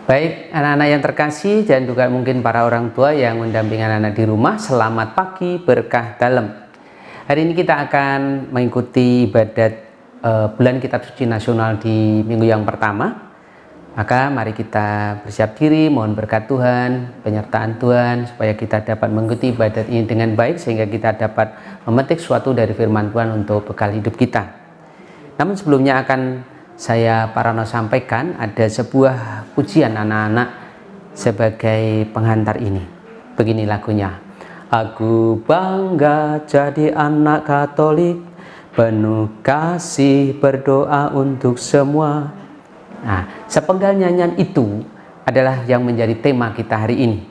Baik, anak-anak yang terkasih dan juga mungkin para orang tua yang mendampingi anak-anak di rumah, selamat pagi berkah dalam. Hari ini kita akan mengikuti ibadat bulan Kitab Suci Nasional di minggu yang pertama. Maka mari kita bersiap diri, mohon berkat Tuhan, penyertaan Tuhan, supaya kita dapat mengikuti ibadat ini dengan baik, sehingga kita dapat memetik sesuatu dari firman Tuhan untuk bekal hidup kita. Namun sebelumnya akan saya sampaikan ada sebuah pujian anak-anak sebagai penghantar ini. Begini lagunya. Aku bangga jadi anak Katolik, penuh kasih berdoa untuk semua. Nah, sepenggal nyanyian itu adalah yang menjadi tema kita hari ini,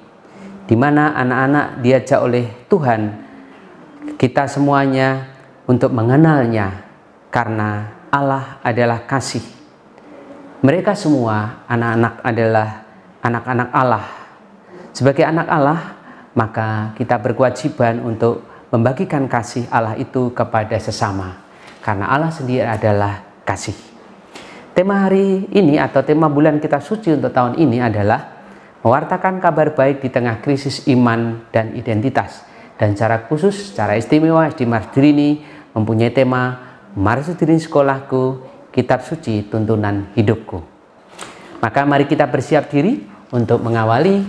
di mana anak-anak diajak oleh Tuhan kita semuanya untuk mengenalnya, karena Allah adalah kasih. Mereka semua anak-anak adalah anak-anak Allah. Sebagai anak Allah, maka kita berkewajiban untuk membagikan kasih Allah itu kepada sesama, karena Allah sendiri adalah kasih. Tema hari ini atau tema bulan Kitab Suci untuk tahun ini adalah mewartakan kabar baik di tengah krisis iman dan identitas. Dan secara khusus, secara istimewa, SD Marsdirini mempunyai tema Marsdirini Sekolahku, Kitab Suci Tuntunan Hidupku. Maka mari kita bersiap diri untuk mengawali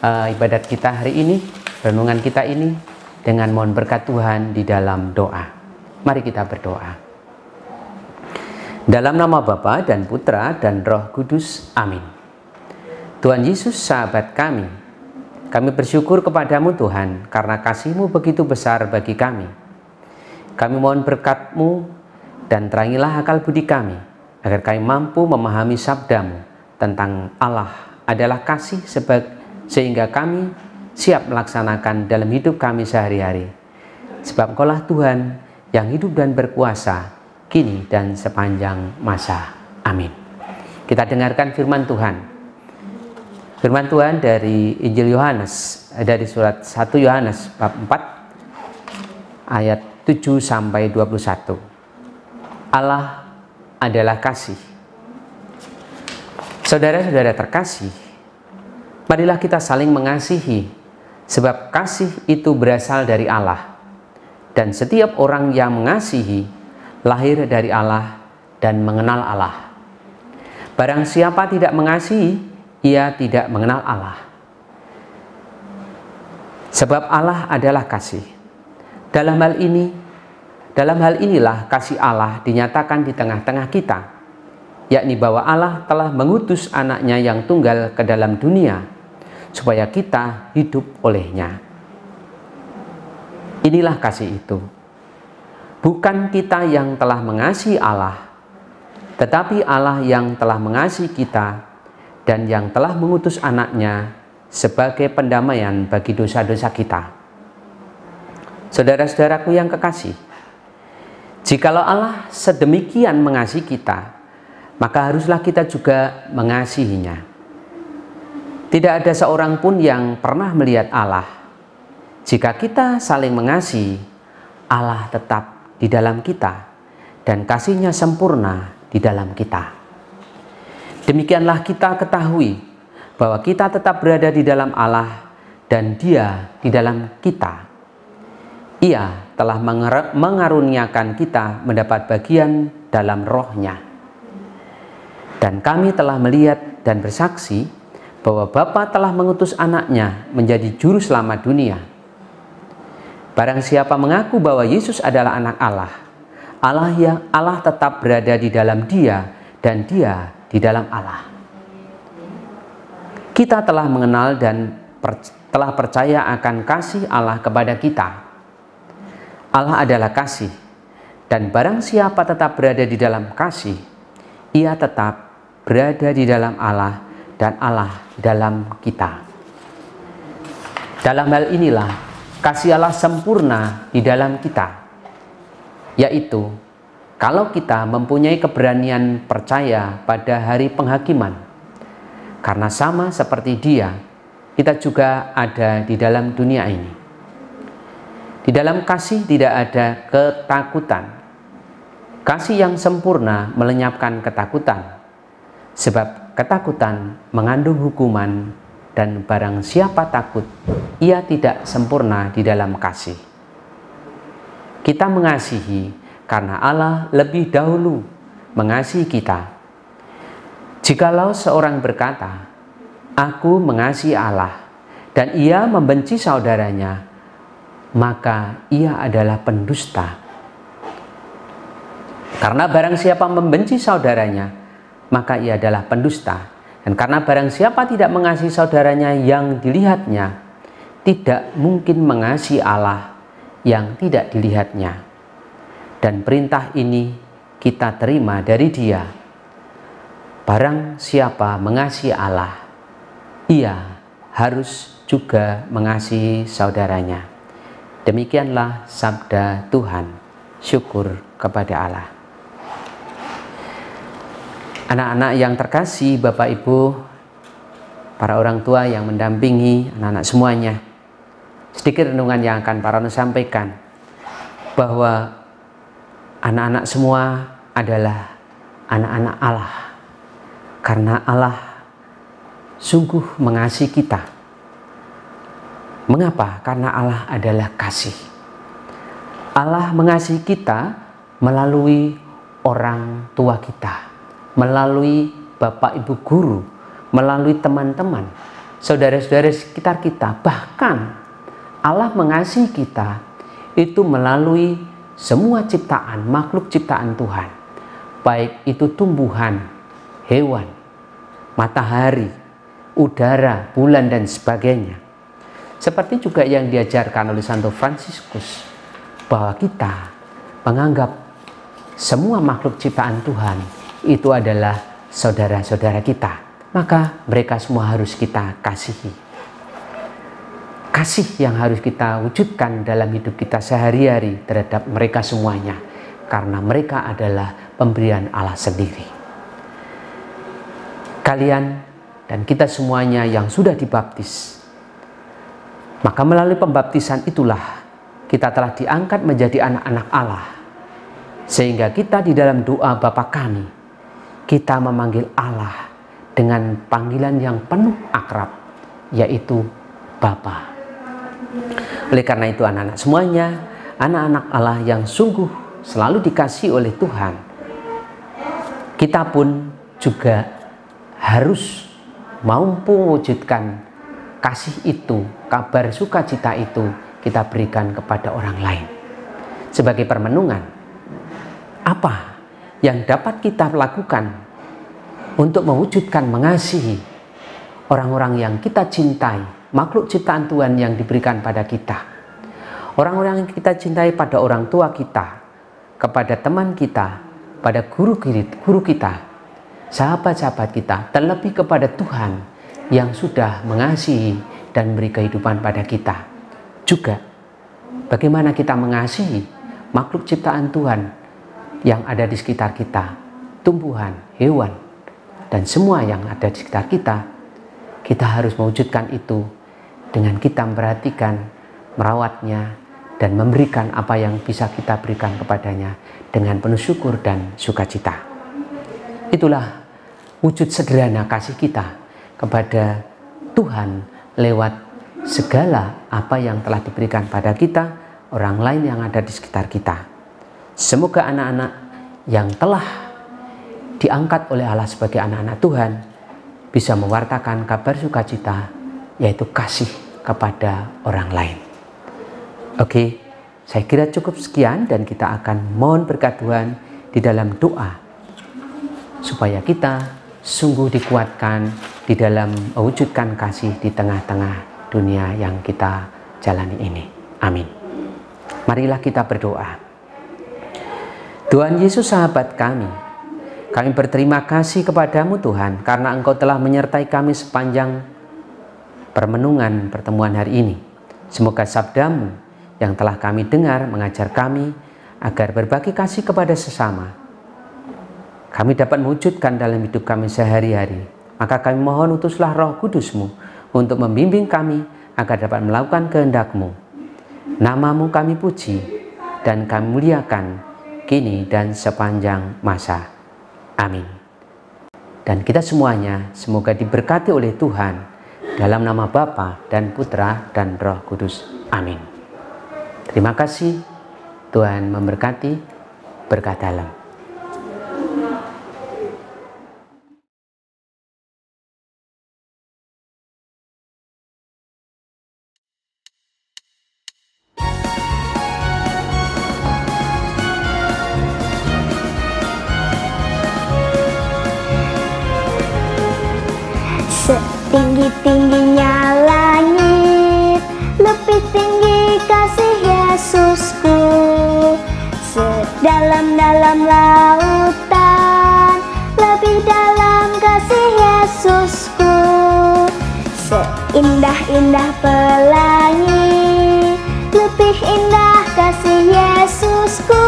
ibadat kita hari ini, renungan kita ini, dengan mohon berkat Tuhan di dalam doa. Mari kita berdoa. Dalam nama Bapa dan Putra dan Roh Kudus, amin. Tuhan Yesus, sahabat kami bersyukur kepadamu Tuhan, karena kasih-Mu begitu besar bagi kami. Kami mohon berkat-Mu, dan terangilah akal budi kami, agar kami mampu memahami sabda-Mu tentang Allah adalah kasih, sehingga kami siap melaksanakan dalam hidup kami sehari-hari. Sebab Engkau-lah Tuhan yang hidup dan berkuasa, kini dan sepanjang masa. Amin. Kita dengarkan firman Tuhan. Firman Tuhan dari Injil Yohanes, dari surat 1 Yohanes bab 4 ayat 7 sampai 21. Allah adalah kasih. Saudara-saudara terkasih, marilah kita saling mengasihi, sebab kasih itu berasal dari Allah. Dan setiap orang yang mengasihi lahir dari Allah dan mengenal Allah. Barang siapa tidak mengasihi, ia tidak mengenal Allah. Sebab Allah adalah kasih. Dalam hal inilah kasih Allah dinyatakan di tengah-tengah kita, yakni bahwa Allah telah mengutus anaknya yang tunggal ke dalam dunia, supaya kita hidup olehnya. Inilah kasih itu. Bukan kita yang telah mengasihi Allah, tetapi Allah yang telah mengasihi kita dan yang telah mengutus anaknya sebagai pendamaian bagi dosa-dosa kita. Saudara-saudaraku yang kekasih, jikalau Allah sedemikian mengasihi kita, maka haruslah kita juga mengasihinya. Tidak ada seorang pun yang pernah melihat Allah. Jika kita saling mengasihi, Allah tetap di dalam kita, dan kasih-Nya sempurna di dalam kita. Demikianlah kita ketahui bahwa kita tetap berada di dalam Allah, dan Dia di dalam kita. Ia telah mengaruniakan kita mendapat bagian dalam Roh-Nya. Dan kami telah melihat dan bersaksi bahwa Bapa telah mengutus anaknya menjadi juru selamat dunia. Barang siapa mengaku bahwa Yesus adalah anak Allah, Allah tetap berada di dalam Dia dan Dia di dalam Allah. Kita telah mengenal dan telah percaya akan kasih Allah kepada kita. Allah adalah kasih, dan barang siapa tetap berada di dalam kasih, ia tetap berada di dalam Allah dan Allah dalam kita. Dalam hal inilah kasih Allah sempurna di dalam kita, yaitu kalau kita mempunyai keberanian percaya pada hari penghakiman, karena sama seperti Dia, kita juga ada di dalam dunia ini. Di dalam kasih tidak ada ketakutan. Kasih yang sempurna melenyapkan ketakutan, sebab ketakutan mengandung hukuman, dan barang siapa takut, ia tidak sempurna di dalam kasih. Kita mengasihi karena Allah lebih dahulu mengasihi kita. Jikalau seorang berkata, "Aku mengasihi Allah," dan ia membenci saudaranya, maka ia adalah pendusta. Karena barang siapa membenci saudaranya, maka ia adalah pendusta. Dan karena barang siapa tidak mengasihi saudaranya yang dilihatnya, tidak mungkin mengasihi Allah yang tidak dilihatnya. Dan perintah ini kita terima dari Dia. Barang siapa mengasihi Allah, ia harus juga mengasihi saudaranya. Demikianlah sabda Tuhan. Syukur kepada Allah. Anak-anak yang terkasih, Bapak Ibu, para orang tua yang mendampingi anak-anak semuanya, sedikit renungan yang akan Pak Rono sampaikan, bahwa anak-anak semua adalah anak-anak Allah, karena Allah sungguh mengasihi kita. Mengapa? Karena Allah adalah kasih. Allah mengasihi kita melalui orang tua kita, melalui bapak ibu guru, melalui teman-teman, saudara-saudara sekitar kita. Bahkan Allah mengasihi kita itu melalui semua ciptaan, makhluk ciptaan Tuhan, baik itu tumbuhan, hewan, matahari, udara, bulan, dan sebagainya. Seperti juga yang diajarkan oleh Santo Fransiskus, bahwa kita menganggap semua makhluk ciptaan Tuhan itu adalah saudara-saudara kita, maka mereka semua harus kita kasihi. Kasih yang harus kita wujudkan dalam hidup kita sehari-hari terhadap mereka semuanya, karena mereka adalah pemberian Allah sendiri. Kalian dan kita semuanya yang sudah dibaptis, maka melalui pembaptisan itulah kita telah diangkat menjadi anak-anak Allah, sehingga kita di dalam doa Bapa Kami, kita memanggil Allah dengan panggilan yang penuh akrab, yaitu Bapa. Oleh karena itu anak-anak semuanya, anak-anak Allah yang sungguh selalu dikasihi oleh Tuhan, kita pun juga harus mampu mewujudkan kasih itu, kabar sukacita itu kita berikan kepada orang lain. Sebagai permenungan, apa yang dapat kita lakukan untuk mewujudkan mengasihi orang-orang yang kita cintai, makhluk ciptaan Tuhan yang diberikan pada kita, orang-orang yang kita cintai, pada orang tua kita, kepada teman kita, pada guru kita, sahabat-sahabat kita, terlebih kepada Tuhan yang sudah mengasihi dan beri kehidupan pada kita. Juga bagaimana kita mengasihi makhluk ciptaan Tuhan yang ada di sekitar kita, tumbuhan, hewan, dan semua yang ada di sekitar kita. Kita harus mewujudkan itu dengan kita memperhatikan, merawatnya, dan memberikan apa yang bisa kita berikan kepadanya dengan penuh syukur dan sukacita. Itulah wujud sederhana kasih kita kepada Tuhan lewat segala apa yang telah diberikan pada kita, orang lain yang ada di sekitar kita. Semoga anak-anak yang telah diangkat oleh Allah sebagai anak-anak Tuhan bisa mewartakan kabar sukacita, yaitu kasih kepada orang lain. Oke, saya kira cukup sekian, dan kita akan mohon berkat Tuhan di dalam doa supaya kita sungguh dikuatkan di dalam mewujudkan kasih di tengah-tengah dunia yang kita jalani ini. Amin. Marilah kita berdoa. Tuhan Yesus, sahabat kami berterima kasih kepadamu Tuhan, karena Engkau telah menyertai kami sepanjang permenungan pertemuan hari ini. Semoga sabdamu yang telah kami dengar mengajar kami agar berbagi kasih kepada sesama, kami dapat mewujudkan dalam hidup kami sehari-hari. Maka kami mohon utuslah Roh Kudus-Mu untuk membimbing kami agar dapat melakukan kehendak-Mu. Nama-Mu kami puji dan kami muliakan kini dan sepanjang masa. Amin. dan kita semuanya semoga diberkati oleh Tuhan dalam nama Bapa dan Putra dan Roh Kudus. Amin. Terima kasih. Tuhan memberkati. Berkah dalam. Setinggi-tingginya langit, lebih tinggi kasih Yesusku. Sedalam-dalam lautan, lebih dalam kasih Yesusku. Seindah-indah pelangi, lebih indah kasih Yesusku.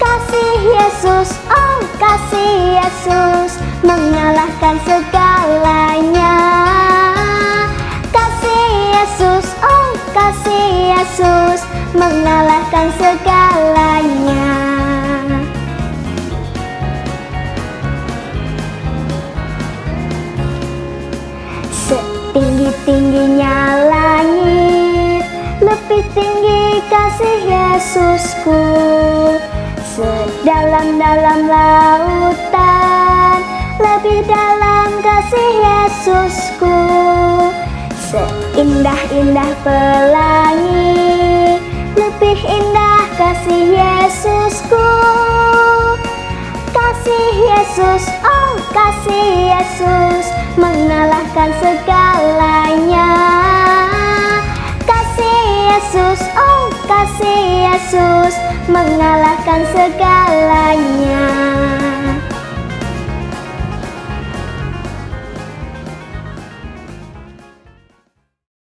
Kasih Yesus, oh kasih Yesus, mengalahkan segalanya. Kasih Yesus, oh kasih Yesus, mengalahkan segalanya. Setinggi-tingginya langit, lebih tinggi kasih Yesusku. Sedalam-dalam lautan, lebih dalam kasih Yesusku. Seindah-indah pelangi, lebih indah kasih Yesusku. Kasih Yesus, oh kasih Yesus, mengalahkan segalanya. Kasih Yesus, oh kasih Yesus, mengalahkan segalanya.